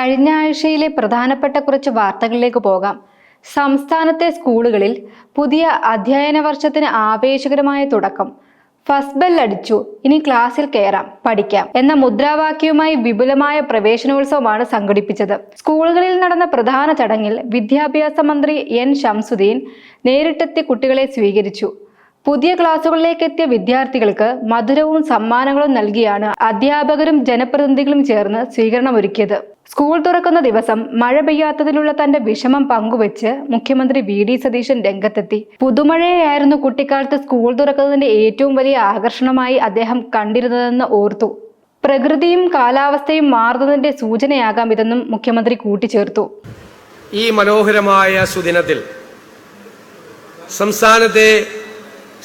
കഴിഞ്ഞ ആഴ്ചയിലെ പ്രധാനപ്പെട്ട കുറച്ച് വാർത്തകളിലേക്ക് പോകാം. സംസ്ഥാനത്തെ സ്കൂളുകളിൽ പുതിയ അധ്യയന വർഷത്തിന് ആവേശകരമായ തുടക്കം. ഫസ്റ്റ് ബെൽ അടിച്ചു, ഇനി ക്ലാസ്സിൽ കയറാം, പഠിക്കാം എന്ന മുദ്രാവാക്യവുമായി വിപുലമായ പ്രവേശനോത്സവമാണ് സംഘടിപ്പിച്ചത്. സ്കൂളുകളിൽ നടന്ന പ്രധാന ചടങ്ങിൽ വിദ്യാഭ്യാസ മന്ത്രി എൻ ശംസുദ്ദീൻ നേരിട്ടെത്തി കുട്ടികളെ സ്വീകരിച്ചു. പുതിയ ക്ലാസുകളിലേക്ക് എത്തിയ വിദ്യാർത്ഥികൾക്ക് മധുരവും സമ്മാനങ്ങളും നൽകിയാണ് അധ്യാപകരും ജനപ്രതിനിധികളും ചേർന്ന് സ്വീകരണമൊരുക്കിയത്. സ്കൂൾ തുറക്കുന്ന ദിവസം മഴ പെയ്യാത്തതിലുള്ള തന്റെ വിഷമം പങ്കുവെച്ച് മുഖ്യമന്ത്രി വി.ഡി. സതീശൻ രംഗത്തെത്തി. പുതുമഴയായിരുന്നു കുട്ടിക്കാലത്ത് സ്കൂൾ തുറക്കുന്നതിന്റെ ഏറ്റവും വലിയ ആകർഷണമായി അദ്ദേഹം കണ്ടിരുന്നതെന്ന് ഓർത്തു. പ്രകൃതിയും കാലാവസ്ഥയും മാറുന്നതിന്റെ സൂചനയാകാം ഇതെന്നും മുഖ്യമന്ത്രി കൂട്ടിച്ചേർത്തു. ഈ മനോഹരമായ സുദിനത്തിൽ സംസ്ഥാനത്തെ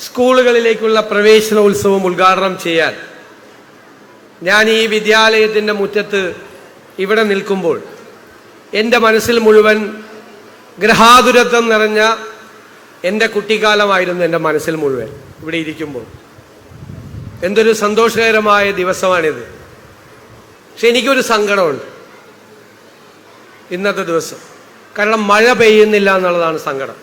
സ്കൂളുകളിലേക്കുള്ള പ്രവേശനോത്സവം ഉദ്ഘാടനം ചെയ്യാൻ ഞാൻ ഈ വിദ്യാലയത്തിൻ്റെ മുറ്റത്ത് ഇവിടെ നിൽക്കുമ്പോൾ എൻ്റെ മനസ്സിൽ മുഴുവൻ ഗ്രഹാതുരത്വം നിറഞ്ഞ എൻ്റെ കുട്ടിക്കാലമായിരുന്നു എൻ്റെ മനസ്സിൽ മുഴുവൻ. ഇവിടെ ഇരിക്കുമ്പോൾ എന്തൊരു സന്തോഷകരമായ ദിവസമാണിത്. പക്ഷെ എനിക്കൊരു സങ്കടമുണ്ട് ഇന്നത്തെ ദിവസം. കാരണം മഴ പെയ്യുന്നില്ല എന്നുള്ളതാണ് സങ്കടം.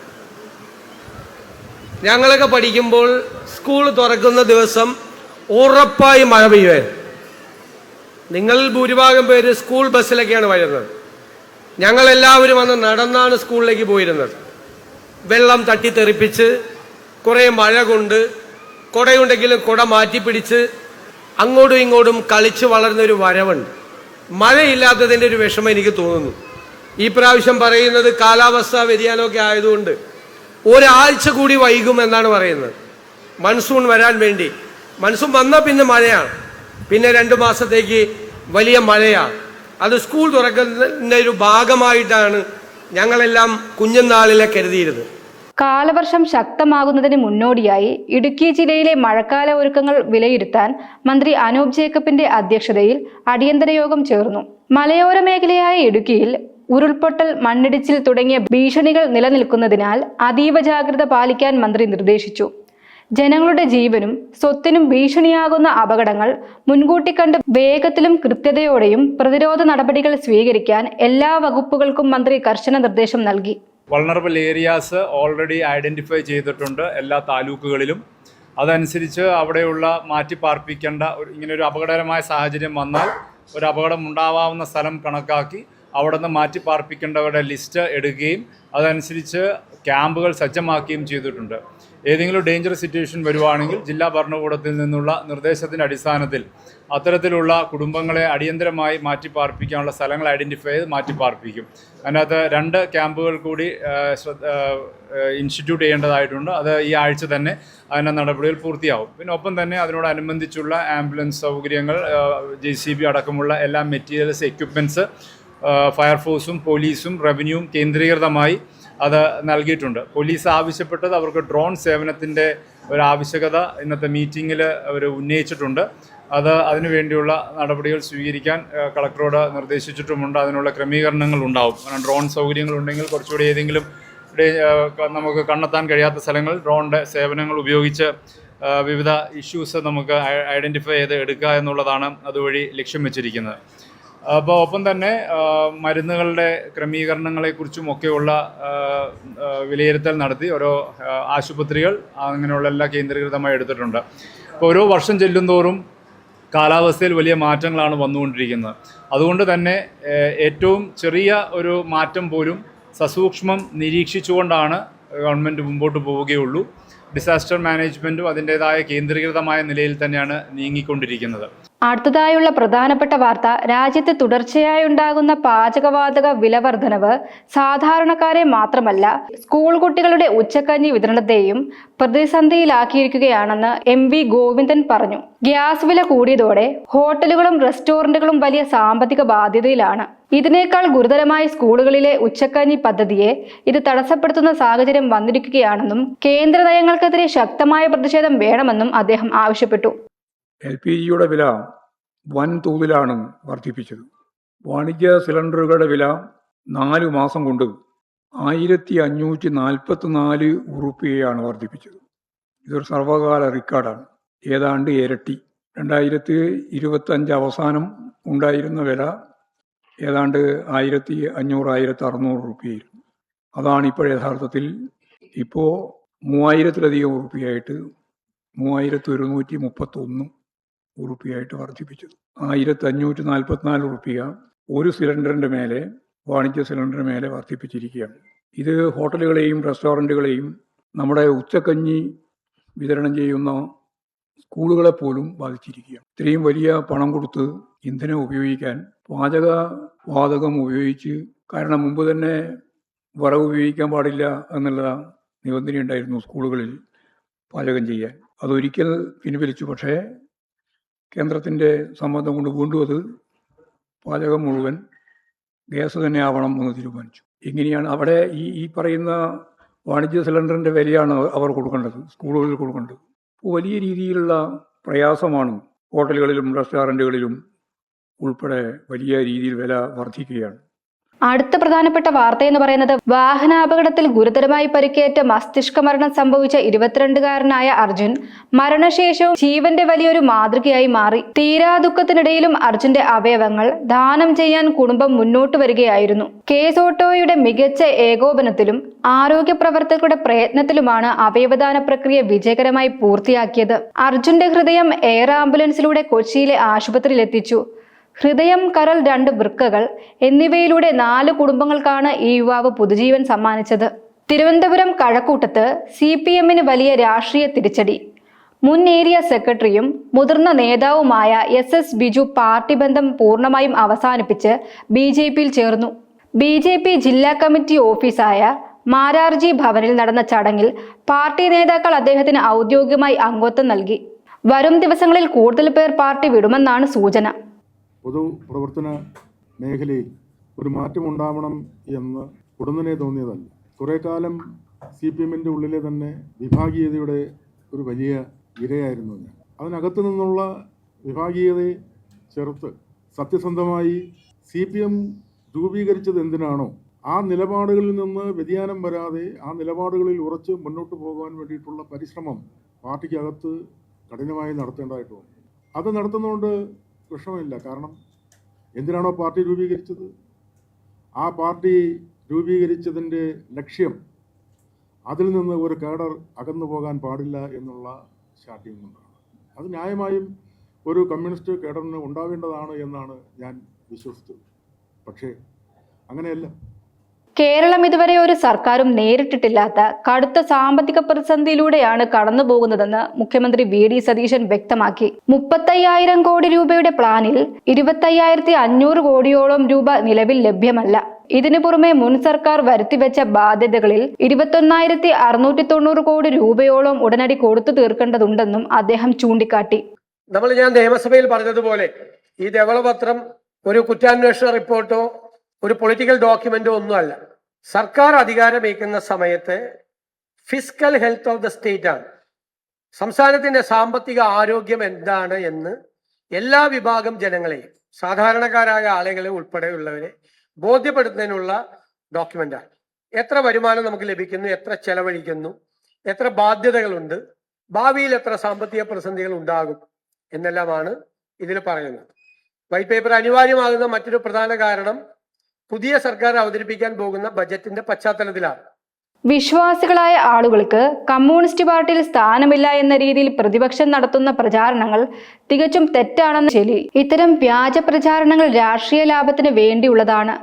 ഞങ്ങളൊക്കെ പഠിക്കുമ്പോൾ സ്കൂൾ തുറക്കുന്ന ദിവസം ഉറപ്പായി മഴ പെയ്യുമായിരുന്നു. നിങ്ങൾ ഭൂരിഭാഗം പേര് സ്കൂൾ ബസ്സിലൊക്കെയാണ് വരുന്നത്. ഞങ്ങളെല്ലാവരും അന്ന് നടന്നാണ് സ്കൂളിലേക്ക് പോയിരുന്നത്. വെള്ളം തട്ടിത്തെറിപ്പിച്ച്, കുറേ മഴ കൊണ്ട്, കുടയുണ്ടെങ്കിലും കുട മാറ്റിപ്പിടിച്ച് അങ്ങോട്ടും ഇങ്ങോട്ടും കളിച്ച് വളർന്നൊരു വരവുണ്ട്. മഴയില്ലാത്തതിൻ്റെ ഒരു വിഷമം എനിക്ക് തോന്നുന്നു. ഈ പ്രാവശ്യം പറയുന്നത് കാലാവസ്ഥാ വ്യതിയാനമൊക്കെ ആയതുകൊണ്ട് ഒരാഴ്ച കൂടി വൈകുമെന്നാണ് പറയുന്നത് മൺസൂൺ വരാൻ വേണ്ടി. മൺസൂൺ വന്നാൽ പിന്നെ മഴയാണ്, പിന്നെ 2 മാസത്തേക്ക് വലിയ മഴയാണ്. അത് സ്കൂൾ തുറക്കുന്നതിൻ്റെ ഒരു ഭാഗമായിട്ടാണ് ഞങ്ങളെല്ലാം കുഞ്ഞുനാളിലെ കരുതിയിരുന്നത്. കാലവർഷം ശക്തമാകുന്നതിന് മുന്നോടിയായി ഇടുക്കി ജില്ലയിലെ മഴക്കാല ഒരുക്കങ്ങൾ വിലയിരുത്താൻ മന്ത്രി അനൂപ് ജേക്കബിന്റെ അധ്യക്ഷതയിൽ അടിയന്തര യോഗം ചേർന്നു. മലയോര മേഖലയായ ഇടുക്കിയിൽ ഉരുൾപൊട്ടൽ, മണ്ണിടിച്ചിൽ തുടങ്ങിയ ഭീഷണികൾ നിലനിൽക്കുന്നതിനാൽ അതീവ ജാഗ്രത പാലിക്കാൻ മന്ത്രി നിർദ്ദേശിച്ചു. ജനങ്ങളുടെ ജീവനും സ്വത്തിനും ഭീഷണിയാകുന്ന അപകടങ്ങൾ മുൻകൂട്ടി കണ്ട് വേഗത്തിലും കൃത്യതയോടെയും പ്രതിരോധ നടപടികൾ സ്വീകരിക്കാൻ എല്ലാ വകുപ്പുകൾക്കും മന്ത്രി കർശന നിർദ്ദേശം നൽകി. വൾണറബിൾ ഏരിയാസ് ഓൾറെഡി ഐഡന്റിഫൈ ചെയ്തിട്ടുണ്ട് എല്ലാ താലൂക്കുകളിലും. അതനുസരിച്ച് അവിടെയുള്ള മാറ്റിപ്പാർപ്പിക്കേണ്ട ഇങ്ങനൊരു അപകടകരമായ സാഹചര്യം വന്നാൽ ഒരു അപകടം ഉണ്ടാവാവുന്ന സ്ഥലം കണക്കാക്കി അവിടെ നിന്ന് മാറ്റിപ്പാർപ്പിക്കേണ്ടവരുടെ ലിസ്റ്റ് എടുക്കുകയും അതനുസരിച്ച് ക്യാമ്പുകൾ സജ്ജമാക്കുകയും ചെയ്തിട്ടുണ്ട്. ഏതെങ്കിലും ഡേഞ്ചർ സിറ്റുവേഷൻ വരുവാണെങ്കിൽ ജില്ലാ ഭരണകൂടത്തിൽ നിന്നുള്ള നിർദ്ദേശത്തിൻ്റെ അടിസ്ഥാനത്തിൽ അത്തരത്തിലുള്ള കുടുംബങ്ങളെ അടിയന്തരമായി മാറ്റിപ്പാർപ്പിക്കാനുള്ള സ്ഥലങ്ങൾ ഐഡൻറ്റിഫൈ ചെയ്ത് മാറ്റിപ്പാർപ്പിക്കും. അതിനകത്ത് 2 ക്യാമ്പുകൾ കൂടി ഇൻസ്റ്റിറ്റ്യൂട്ട് ചെയ്യേണ്ടതായിട്ടുണ്ട്. അത് ഈ ആഴ്ച തന്നെ അതിൻ്റെ നടപടികൾ പൂർത്തിയാവും. പിന്നെ ഒപ്പം തന്നെ അതിനോടനുബന്ധിച്ചുള്ള ആംബുലൻസ് സൗകര്യങ്ങൾ, JCB അടക്കമുള്ള എല്ലാ മെറ്റീരിയൽസ്, എക്യുപ്മെൻറ്റ്സ് ഫയർഫോഴ്സും പോലീസും റവന്യൂവും കേന്ദ്രീകൃതമായി അത് നൽകിയിട്ടുണ്ട്. പോലീസ് ആവശ്യപ്പെട്ടത് അവർക്ക് ഡ്രോൺ സേവനത്തിൻ്റെ ഒരു ആവശ്യകത ഇന്നത്തെ മീറ്റിങ്ങിൽ അവർ ഉന്നയിച്ചിട്ടുണ്ട്. അതിനുവേണ്ടിയുള്ള നടപടികൾ സ്വീകരിക്കാൻ കളക്ടറോട് നിർദ്ദേശിച്ചിട്ടുമുണ്ട്. അതിനുള്ള ക്രമീകരണങ്ങൾ ഉണ്ടാവും. കാരണം ഡ്രോൺ സൗകര്യങ്ങൾ ഉണ്ടെങ്കിൽ കുറച്ചുകൂടി ഏതെങ്കിലും നമുക്ക് കണ്ടെത്താൻ കഴിയാത്ത സ്ഥലങ്ങളിൽ ഡ്രോണിൻ്റെ സേവനങ്ങൾ ഉപയോഗിച്ച് വിവിധ ഇഷ്യൂസ് നമുക്ക് ഐഡൻറ്റിഫൈ ചെയ്ത് എടുക്കുക എന്നുള്ളതാണ് അതുവഴി ലക്ഷ്യം വെച്ചിരിക്കുന്നത്. അപ്പോൾ ഒപ്പം തന്നെ മരുന്നുകളുടെ ക്രമീകരണങ്ങളെക്കുറിച്ചും ഒക്കെയുള്ള വിലയിരുത്തൽ നടത്തി ഓരോ ആശുപത്രികൾ അങ്ങനെയുള്ള എല്ലാ കേന്ദ്രീകൃതമായി എടുത്തിട്ടുണ്ട്. അപ്പോൾ ഓരോ വർഷം ചെല്ലുന്തോറും കാലാവസ്ഥയിൽ വലിയ മാറ്റങ്ങളാണ് വന്നുകൊണ്ടിരിക്കുന്നത്. അതുകൊണ്ട് തന്നെ ഏറ്റവും ചെറിയ ഒരു മാറ്റം പോലും സസൂക്ഷ്മം നിരീക്ഷിച്ചുകൊണ്ടാണ് ഗവൺമെൻറ് മുമ്പോട്ട് പോവുകയുള്ളൂ. ഡിസാസ്റ്റർ മാനേജ്മെൻറ്റും അതിൻ്റേതായ കേന്ദ്രീകൃതമായ നിലയിൽ തന്നെയാണ് നീങ്ങിക്കൊണ്ടിരിക്കുന്നത്. അടുത്തതായുള്ള പ്രധാനപ്പെട്ട വാർത്ത, രാജ്യത്ത് തുടർച്ചയായി ഉണ്ടാകുന്ന പാചകവാതക വിലവർദ്ധനവ് സാധാരണക്കാരെ മാത്രമല്ല സ്കൂൾ കുട്ടികളുടെ ഉച്ചക്കഞ്ഞി വിതരണത്തെയും പ്രതിസന്ധിയിലാക്കിയിരിക്കുകയാണെന്ന് MV ഗോവിന്ദൻ പറഞ്ഞു. ഗ്യാസ് വില കൂടിയതോടെ ഹോട്ടലുകളും റെസ്റ്റോറന്റുകളും വലിയ സാമ്പത്തിക ബാധ്യതയിലാണ്. ഇതിനേക്കാൾ ഗുരുതരമായി സ്കൂളുകളിലെ ഉച്ചക്കഞ്ഞി പദ്ധതിയെ ഇത് തടസ്സപ്പെടുത്തുന്ന സാഹചര്യം വന്നിരിക്കുകയാണെന്നും കേന്ദ്ര നയങ്ങൾക്കെതിരെ ശക്തമായ പ്രതിഷേധം വേണമെന്നും അദ്ദേഹം ആവശ്യപ്പെട്ടു. LPGയുടെ വില വൻതോതിലാണ് വർദ്ധിപ്പിച്ചത്. വാണിജ്യ സിലിണ്ടറുകളുടെ വില 4 മാസം കൊണ്ട് 1544 ഉറുപ്പികയാണ് വർദ്ധിപ്പിച്ചത്. ഇതൊരു സർവകാല റെക്കോർഡാണ്. ഏതാണ്ട് ഇരട്ടി. 2025 അവസാനം ഉണ്ടായിരുന്ന വില ഏതാണ്ട് 1500 1600 റുപ്യയായിരുന്നു. അതാണ് ഇപ്പോൾ യഥാർത്ഥത്തിൽ ഇപ്പോൾ 3000-ലധികം ഉറുപ്പിയായിട്ട് 3131 ഉറുപ്പിയായിട്ട് വർദ്ധിപ്പിച്ചത്. 1544 ഉറുപ്പിക ഒരു സിലിണ്ടറിൻ്റെ മേലെ, വാണിജ്യ സിലിണ്ടറിന് മേലെ വർദ്ധിപ്പിച്ചിരിക്കുകയാണ്. ഇത് ഹോട്ടലുകളെയും റെസ്റ്റോറൻറ്റുകളെയും നമ്മുടെ ഉച്ചക്കഞ്ഞി വിതരണം ചെയ്യുന്ന സ്കൂളുകളെ പോലും ബാധിച്ചിരിക്കുകയാണ്. ഇത്രയും വലിയ പണം കൊടുത്ത് ഇന്ധനം ഉപയോഗിക്കാൻ വാതകം ഉപയോഗിച്ച്, കാരണം മുമ്പ് തന്നെ വിറക് ഉപയോഗിക്കാൻ പാടില്ല എന്നുള്ള നിബന്ധന ഉണ്ടായിരുന്നു സ്കൂളുകളിൽ പാചകം ചെയ്യാൻ. അതൊരിക്കൽ പിൻവലിച്ചു. പക്ഷേ കേന്ദ്രത്തിൻ്റെ സമ്മർദ്ദം കൊണ്ട് വീണ്ടും അത് പാചകം മുഴുവൻ ഗ്യാസ് തന്നെ ആവണം എന്ന് തീരുമാനിച്ചു. എങ്ങനെയാണ് അവിടെ ഈ പറയുന്ന വാണിജ്യ സിലിണ്ടറിൻ്റെ വിലയാണ് അവർ കൊടുക്കേണ്ടത്, സ്കൂളുകളിൽ കൊടുക്കേണ്ടത്. വലിയ രീതിയിലുള്ള പ്രയാസമാണ് ഹോട്ടലുകളിലും റെസ്റ്റോറൻറ്റുകളിലും ഉൾപ്പെടെ വലിയ രീതിയിൽ വില വർദ്ധിക്കുകയാണ്. അടുത്ത പ്രധാനപ്പെട്ട വാർത്ത എന്ന് പറയുന്നത്, വാഹനാപകടത്തിൽ ഗുരുതരമായി പരിക്കേറ്റ മസ്തിഷ്ക മരണം സംഭവിച്ച 22-കാരനായ അർജുൻ മരണശേഷവും ജീവന്റെ വലിയൊരു മാതൃകയായി മാറി. തീരാ ദുഃഖത്തിനിടയിലും അർജുന്റെ അവയവങ്ങൾ ദാനം ചെയ്യാൻ കുടുംബം മുന്നോട്ട് വരികയായിരുന്നു. കേസ് ഓട്ടോയുടെ മികച്ച ഏകോപനത്തിലും ആരോഗ്യ പ്രവർത്തകരുടെ പ്രയത്നത്തിലുമാണ് അവയവദാന പ്രക്രിയ വിജയകരമായി പൂർത്തിയാക്കിയത്. അർജുന്റെ ഹൃദയം എയർ ആംബുലൻസിലൂടെ കൊച്ചിയിലെ ആശുപത്രിയിലെത്തിച്ചു. ഹൃദയം, കരൾ, 2 വൃക്കകൾ എന്നിവയിലൂടെ 4 കുടുംബങ്ങൾക്കാണ് ഈ യുവാവ് പുതുജീവൻ സമ്മാനിച്ചത്. തിരുവനന്തപുരം കഴക്കൂട്ടത്ത് CPM-ന് വലിയ രാഷ്ട്രീയ തിരിച്ചടി. മുൻ ഏരിയ സെക്രട്ടറിയും മുതിർന്ന നേതാവുമായ SS ബിജു പാർട്ടി ബന്ധം പൂർണ്ണമായും അവസാനിപ്പിച്ച് BJP-യിൽ ചേർന്നു. BJP ജില്ലാ കമ്മിറ്റി ഓഫീസായ മാരാർജി ഭവനിൽ നടന്ന ചടങ്ങിൽ പാർട്ടി നേതാക്കൾ അദ്ദേഹത്തിന് ഔദ്യോഗികമായി അംഗത്വം നൽകി. വരും ദിവസങ്ങളിൽ കൂടുതൽ പേർ പാർട്ടി വിടുമെന്നാണ് സൂചന. പൊതുപ്രവർത്തന മേഖലയിൽ ഒരു മാറ്റമുണ്ടാവണം എന്ന് ഉടനെ തോന്നിയതല്ല. കുറേ കാലം CPM-ൻ്റെ ഉള്ളിലെ തന്നെ വിഭാഗീയതയുടെ ഒരു വലിയ ഇരയായിരുന്നു ഞാൻ. അതിനകത്തു നിന്നുള്ള വിഭാഗീയതയെ ചെറുത്ത് സത്യസന്ധമായി CPM രൂപീകരിച്ചത് എന്തിനാണോ ആ നിലപാടുകളിൽ നിന്ന് വ്യതിയാനം വരാതെ ആ നിലപാടുകളിൽ ഉറച്ച് മുന്നോട്ട് പോകാൻ വേണ്ടിയിട്ടുള്ള പരിശ്രമം പാർട്ടിക്കകത്ത് കഠിനമായി നടത്തേണ്ടതായിട്ട് വന്നു. അത് നടത്തുന്നതുകൊണ്ട് പ്രശ്നമില്ല. കാരണം എന്തിനാണോ പാർട്ടി രൂപീകരിച്ചത്, ആ പാർട്ടി രൂപീകരിച്ചതിൻ്റെ ലക്ഷ്യം അതിൽ നിന്ന് ഒരു കേഡർ അകന്നു പോകാൻ പാടില്ല എന്നുള്ള സ്റ്റാർട്ടിങ് കൊണ്ടാണ്. അത് ന്യായമായും ഒരു കമ്മ്യൂണിസ്റ്റ് കേഡറിന് ഉണ്ടാവേണ്ടതാണ് എന്നാണ് ഞാൻ വിശ്വസിച്ചത്. പക്ഷേ അങ്ങനെയല്ല. കേരളം ഇതുവരെ ഒരു സർക്കാരും നേരിട്ടിട്ടില്ലാത്ത കടുത്ത സാമ്പത്തിക പ്രതിസന്ധിയിലൂടെയാണ് കടന്നു പോകുന്നതെന്ന് മുഖ്യമന്ത്രി VD സതീശൻ വ്യക്തമാക്കി. 35,000 കോടി രൂപയുടെ പ്ലാനിൽ 25,500 കോടിയോളം രൂപ നിലവിൽ ലഭ്യമല്ല. ഇതിനു പുറമെ മുൻ സർക്കാർ വരുത്തിവെച്ച ബാധ്യതകളിൽ 21,690 കോടി രൂപയോളം ഉടനടി കൊടുത്തു തീർക്കേണ്ടതുണ്ടെന്നും അദ്ദേഹം ചൂണ്ടിക്കാട്ടി. ഞാൻ നിയമസഭയിൽ പറഞ്ഞതുപോലെ ഈ ധവളപത്രം ഒരു കുറ്റാന്വേഷണ റിപ്പോർട്ടോ ഒരു പൊളിറ്റിക്കൽ ഡോക്യുമെന്റോ ഒന്നുമല്ല. സർക്കാർ അധികാരമേക്കുന്ന സമയത്ത് fiscal health of the state ആണ്. സംസ്ഥാനത്തിന്റെ സാമ്പത്തിക ആരോഗ്യം എന്താണ് എന്ന് എല്ലാ വിഭാഗം ജനങ്ങളെയും, സാധാരണക്കാരായ ആളുകളെ ഉൾപ്പെടെയുള്ളവരെ ബോധ്യപ്പെടുത്തുന്നതിനുള്ള ഡോക്യുമെന്റാണ്. എത്ര വരുമാനം നമുക്ക് ലഭിക്കുന്നു, എത്ര ചെലവഴിക്കുന്നു, എത്ര ബാധ്യതകളുണ്ട്, ഭാവിയിൽ എത്ര സാമ്പത്തിക പ്രതിസന്ധികൾ ഉണ്ടാകും എന്നെല്ലാമാണ് ഇതിൽ പറയുന്നത്. വൈറ്റ് പേപ്പർ അനിവാര്യമാകുന്ന മറ്റൊരു പ്രധാന കാരണം പുതിയ സർക്കാർ അവതരിപ്പിക്കാൻ പോകുന്ന ബജറ്റിന്റെ പശ്ചാത്തലത്തിലാണ്. വിശ്വാസികളായ ആളുകൾക്ക് കമ്മ്യൂണിസ്റ്റ് പാർട്ടിയിൽ സ്ഥാനമില്ല എന്ന രീതിയിൽ പ്രതിപക്ഷം നടത്തുന്ന പ്രചാരണങ്ങൾ തികച്ചും തെറ്റാണെന്ന് ശരി. ഇത്തരം വ്യാജ പ്രചാരണങ്ങൾ രാഷ്ട്രീയ ലാഭത്തിന് വേണ്ടിയുള്ളതാണ്.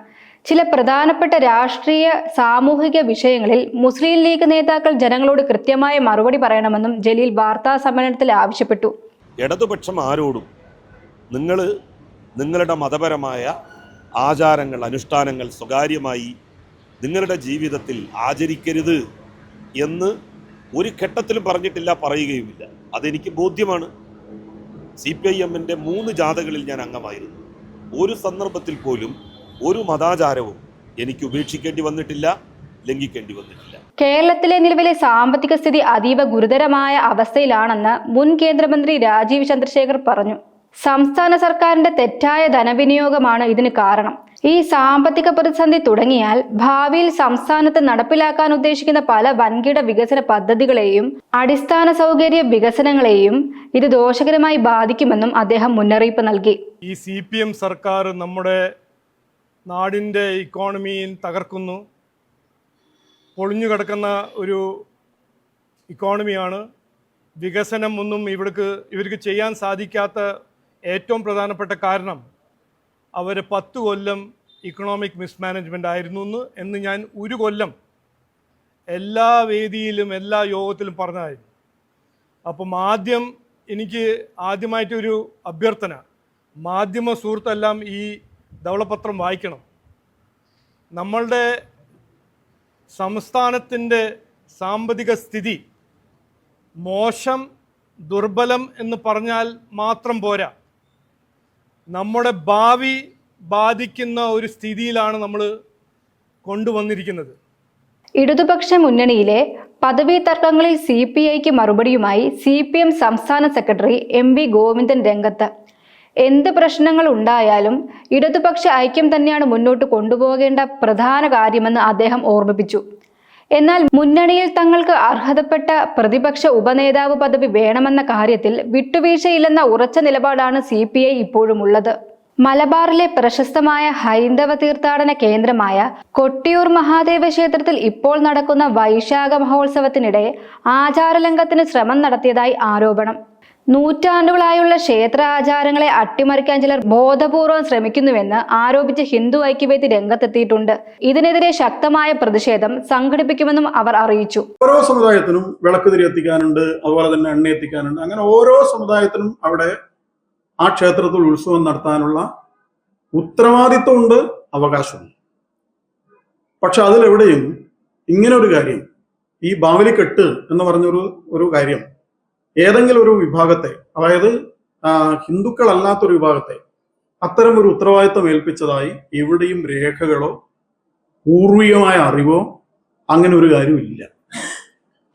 ചില പ്രധാനപ്പെട്ട രാഷ്ട്രീയ സാമൂഹിക വിഷയങ്ങളിൽ മുസ്ലിം ലീഗ് നേതാക്കൾ ജനങ്ങളോട് കൃത്യമായ മറുപടി പറയണമെന്നും ജലീൽ വാർത്താ സമ്മേളനത്തിൽ ആവശ്യപ്പെട്ടു. ഇടതുപക്ഷം ആരോടും നിങ്ങളുടെ മതപരമായ ആചാരങ്ങൾ, അനുഷ്ഠാനങ്ങൾ സ്വകാര്യമായി നിങ്ങളുടെ ജീവിതത്തിൽ ആചരിക്കരുത് എന്ന് ഒരു ഘട്ടത്തിലും പറഞ്ഞിട്ടില്ല, പറയുകയുമില്ല. അതെനിക്ക് ബോധ്യമാണ്. CPIM-ന്റെ 3 ജാഥകളിൽ ഞാൻ അംഗമായിരുന്നു. ഒരു സന്ദർഭത്തിൽ പോലും ഒരു മതാചാരവും എനിക്ക് ഉപേക്ഷിക്കേണ്ടി വന്നിട്ടില്ല, ലംഘിക്കേണ്ടി വന്നിട്ടില്ല. കേരളത്തിലെ നിലവിലെ സാമ്പത്തിക സ്ഥിതി അതീവ ഗുരുതരമായ അവസ്ഥയിലാണെന്ന് മുൻ കേന്ദ്രമന്ത്രി രാജീവ് ചന്ദ്രശേഖർ പറഞ്ഞു. സംസ്ഥാന സർക്കാരിന്റെ തെറ്റായ ധനവിനിയോഗമാണ് ഇതിന് കാരണം. ഈ സാമ്പത്തിക പ്രതിസന്ധി തുടങ്ങിയാൽ ഭാവിയിൽ സംസ്ഥാനത്ത് നടപ്പിലാക്കാൻ ഉദ്ദേശിക്കുന്ന പല വൻകിട വികസന പദ്ധതികളെയും അടിസ്ഥാന സൗകര്യ വികസനങ്ങളെയും ഇത് ദോഷകരമായി ബാധിക്കുമെന്നും അദ്ദേഹം മുന്നറിയിപ്പ് നൽകി. ഈ CPM സർക്കാർ നമ്മുടെ നാടിൻ്റെ ഇക്കോണമിയിൽ തകർക്കുന്നു. പൊളിഞ്ഞു കിടക്കുന്ന ഒരു ഇക്കോണമിയാണ്. വികസനം ഒന്നും ഇവർക്ക് ചെയ്യാൻ സാധിക്കാത്ത ഏറ്റവും പ്രധാനപ്പെട്ട കാരണം അവർ 10 കൊല്ലം ഇക്കണോമിക് മിസ്മാനേജ്മെൻ്റ് ആയിരുന്നു എന്ന് ഞാൻ ഒരു കൊല്ലം എല്ലാ വേദിയിലും എല്ലാ യോഗത്തിലും പറഞ്ഞതായിരുന്നു. അപ്പം എനിക്ക് ആദ്യമായിട്ടൊരു അഭ്യർത്ഥന, മാധ്യമ സുഹൃത്തെല്ലാം ഈ ധവളപത്രം വായിക്കണം. നമ്മളുടെ സംസ്ഥാനത്തിൻ്റെ സാമ്പത്തിക സ്ഥിതി മോശം, ദുർബലം എന്ന് പറഞ്ഞാൽ മാത്രം പോരാ. നമ്മുടെ ഭാവി ബാധിക്കുന്ന ഒരു സ്ഥിതിയിലാണ് നമ്മൾ കൊണ്ടുവന്നിരിക്കുന്നത്. ഇടതുപക്ഷ മുന്നണിയിലെ പദവി തർക്കങ്ങളിൽ CPIക്ക് മറുപടിയുമായി CPM സംസ്ഥാന സെക്രട്ടറി MV ഗോവിന്ദൻ രംഗത്ത്. എന്ത് പ്രശ്നങ്ങൾ ഉണ്ടായാലും ഇടതുപക്ഷ ഐക്യം തന്നെയാണ് മുന്നോട്ട് കൊണ്ടുപോകേണ്ട പ്രധാന കാര്യമെന്ന് അദ്ദേഹം ഓർമ്മിപ്പിച്ചു. എന്നാൽ മുന്നണിയിൽ തങ്ങൾക്ക് അർഹതപ്പെട്ട പ്രതിപക്ഷ ഉപനേതാവ് പദവി വേണമെന്ന കാര്യത്തിൽ വിട്ടുവീഴ്ചയില്ലെന്ന ഉറച്ച നിലപാടാണ് CPI ഇപ്പോഴും ഉള്ളത്. മലബാറിലെ പ്രശസ്തമായ ഹൈന്ദവ തീർത്ഥാടന കേന്ദ്രമായ കൊട്ടിയൂർ മഹാദേവ ക്ഷേത്രത്തിൽ ഇപ്പോൾ നടക്കുന്ന വൈശാഖ മഹോത്സവത്തിനിടെ ആചാരലംഘനത്തിന് ശ്രമം നടത്തിയതായി ആരോപണം. നൂറ്റാണ്ടുകളായുള്ള ക്ഷേത്ര ആചാരങ്ങളെ അട്ടിമറിക്കാൻ ചിലർ ബോധപൂർവം ശ്രമിക്കുന്നുവെന്ന് ആരോപിച്ച് ഹിന്ദു ഐക്യവേദി രംഗത്തെത്തിയിട്ടുണ്ട്. ഇതിനെതിരെ ശക്തമായ പ്രതിഷേധം സംഘടിപ്പിക്കുമെന്നും അവർ അറിയിച്ചു. ഓരോ സമുദായത്തിനും വിളക്ക് തിരി എത്തിക്കാനുണ്ട്, അതുപോലെ തന്നെ എണ്ണ എത്തിക്കാനുണ്ട്. അങ്ങനെ ഓരോ സമുദായത്തിനും അവിടെ ആ ക്ഷേത്രത്തിൽ ഉത്സവം നടത്താനുള്ള ഉത്തരവാദിത്വമുണ്ട്, അവകാശമുണ്ട്. പക്ഷെ അതിലെവിടെയും ഇങ്ങനെ ഒരു കാര്യം, ഈ ബാവലിക്കെട്ട് എന്ന് പറഞ്ഞൊരു കാര്യം ഏതെങ്കിലും ഒരു വിഭാഗത്തെ, അതായത് ഹിന്ദുക്കളല്ലാത്തൊരു വിഭാഗത്തെ അത്തരം ഒരു ഉത്തരവാദിത്വം ഏൽപ്പിച്ചതായി എവിടെയും രേഖകളോ പൂർവികമായ അറിവോ അങ്ങനെ ഒരു കാര്യമില്ല.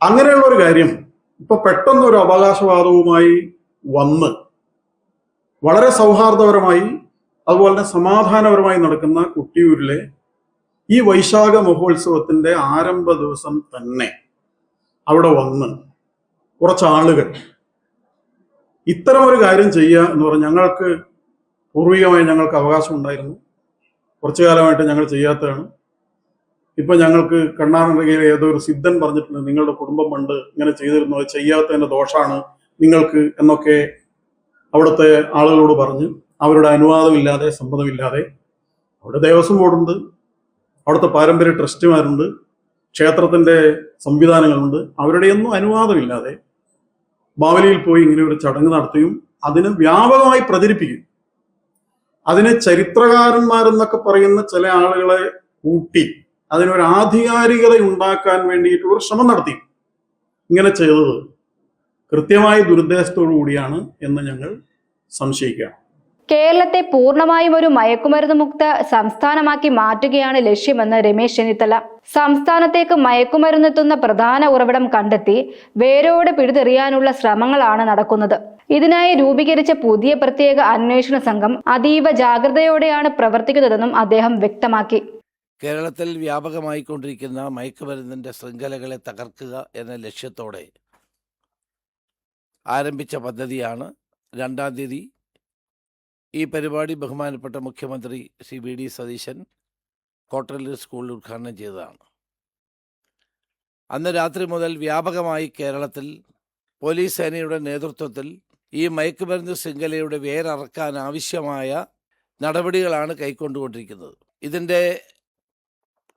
അങ്ങനെയുള്ള ഒരു കാര്യം ഇപ്പൊ പെട്ടെന്നൊരു അവകാശവാദവുമായി വന്ന് വളരെ സൗഹാർദ്ദപരമായി അതുപോലെ തന്നെ സമാധാനപരമായി നടക്കുന്ന കൊട്ടിയൂരിലെ ഈ വൈശാഖ മഹോത്സവത്തിന്റെ ആരംഭ ദിവസം തന്നെ അവിടെ വന്ന് കുറച്ച് ആളുകൾ ഇത്തരം ഒരു കാര്യം ചെയ്യുക എന്ന് പറഞ്ഞാൽ ഞങ്ങൾക്ക് പൂർവികമായി ഞങ്ങൾക്ക് അവകാശം ഉണ്ടായിരുന്നു, കുറച്ചു കാലമായിട്ട് ഞങ്ങൾ ചെയ്യാത്തതാണ്. ഇപ്പൊ ഞങ്ങൾക്ക് കണ്ണാറങ്ങരയിലെ ഏതോ ഒരു സിദ്ധൻ പറഞ്ഞിട്ടുണ്ട്, നിങ്ങളുടെ കുടുംബം പണ്ട് ഇങ്ങനെ ചെയ്തിരുന്നു, അത് ചെയ്യാത്തതിന്റെ ദോഷമാണ് നിങ്ങൾക്ക് എന്നൊക്കെ അവിടുത്തെ ആളുകളോട് പറഞ്ഞ് അവരുടെ അനുവാദമില്ലാതെ സമ്മതമില്ലാതെ അവിടെ ദേവസ്വം ബോർഡുണ്ട്, അവിടുത്തെ പാരമ്പര്യ ട്രസ്റ്റുമാരുണ്ട്, ക്ഷേത്രത്തിന്റെ സംവിധാനങ്ങളുണ്ട്. അവരുടെയൊന്നും അനുവാദമില്ലാതെ ബാവലിയിൽ പോയി ഇങ്ങനെ ഒരു ചടങ്ങ് നടത്തുകയും അതിനെ വ്യാപകമായി പ്രചരിപ്പിക്കും. അതിനെ ചരിത്രകാരന്മാരെന്നൊക്കെ പറയുന്ന ചില ആളുകളെ കൂട്ടി അതിനൊരു ആധികാരികത ഉണ്ടാക്കാൻ വേണ്ടിയിട്ടുള്ള ശ്രമം നടത്തി. ഇങ്ങനെ ചെയ്തത് കൃത്യമായ ദുരുദ്ദേശത്തോടു കൂടിയാണ് എന്ന് ഞങ്ങൾ സംശയിക്കാം. കേരളത്തെ പൂർണ്ണമായും ഒരു മയക്കുമരുന്ന് മുക്ത സംസ്ഥാനമാക്കി മാറ്റുകയാണ് ലക്ഷ്യമെന്ന് രമേശ് ചെന്നിത്തല. സംസ്ഥാനത്തേക്ക് മയക്കുമരുന്നെത്തുന്ന പ്രധാന ഉറവിടം കണ്ടെത്തി വേരോടെ പിഴുതെറിയാനുള്ള ശ്രമങ്ങളാണ് നടക്കുന്നത്. ഇതിനായി രൂപീകരിച്ച പുതിയ പ്രത്യേക അന്വേഷണ സംഘം അതീവ ജാഗ്രതയോടെയാണ് പ്രവർത്തിക്കുന്നതെന്നും അദ്ദേഹം വ്യക്തമാക്കി. കേരളത്തിൽ വ്യാപകമായിക്കൊണ്ടിരിക്കുന്ന മയക്കുമരുന്നിൻ്റെ ശൃംഖലകളെ തകർക്കുക എന്ന ലക്ഷ്യത്തോടെ ആരംഭിച്ച പദ്ധതിയാണ് 2-ാം തീയതി ഈ പരിപാടി ബഹുമാനപ്പെട്ട മുഖ്യമന്ത്രി ശ്രീ VD സതീശൻ കോട്ടലിൽ സ്കൂളിൽ ഉദ്ഘാടനം ചെയ്തതാണ്. അന്ന് രാത്രി മുതൽ വ്യാപകമായി കേരളത്തിൽ പോലീസ് സേനയുടെ നേതൃത്വത്തിൽ ഈ മയക്കുമരുന്ന് ശൃംഖലയുടെ വേരറക്കാൻ ആവശ്യമായ നടപടികളാണ് കൈക്കൊണ്ടുകൊണ്ടിരിക്കുന്നത്. ഇതിൻ്റെ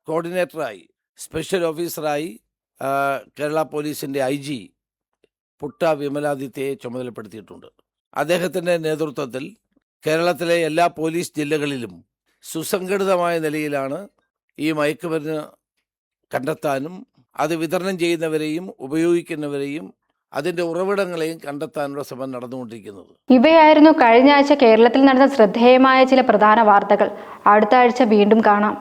കോർഡിനേറ്ററായി സ്പെഷ്യൽ ഓഫീസറായി കേരള പോലീസിൻ്റെ IG പുട്ട വിമലാദിത്യയെ ചുമതലപ്പെടുത്തിയിട്ടുണ്ട്. അദ്ദേഹത്തിൻ്റെ നേതൃത്വത്തിൽ കേരളത്തിലെ എല്ലാ പോലീസ് ജില്ലകളിലും സുസംഘടിതമായ നിലയിലാണ് ഈ മയക്കുമരുന്ന് കണ്ടെത്താനും അത് വിതരണം ചെയ്യുന്നവരെയും ഉപയോഗിക്കുന്നവരെയും അതിൻ്റെ ഉറവിടങ്ങളെയും കണ്ടെത്താനുള്ള ശ്രമം നടന്നുകൊണ്ടിരിക്കുന്നത്. ഇവയായിരുന്നു കഴിഞ്ഞ ആഴ്ച കേരളത്തിൽ നടന്ന ശ്രദ്ധേയമായ ചില പ്രധാന വാർത്തകൾ. അടുത്ത ആഴ്ച വീണ്ടും കാണാം.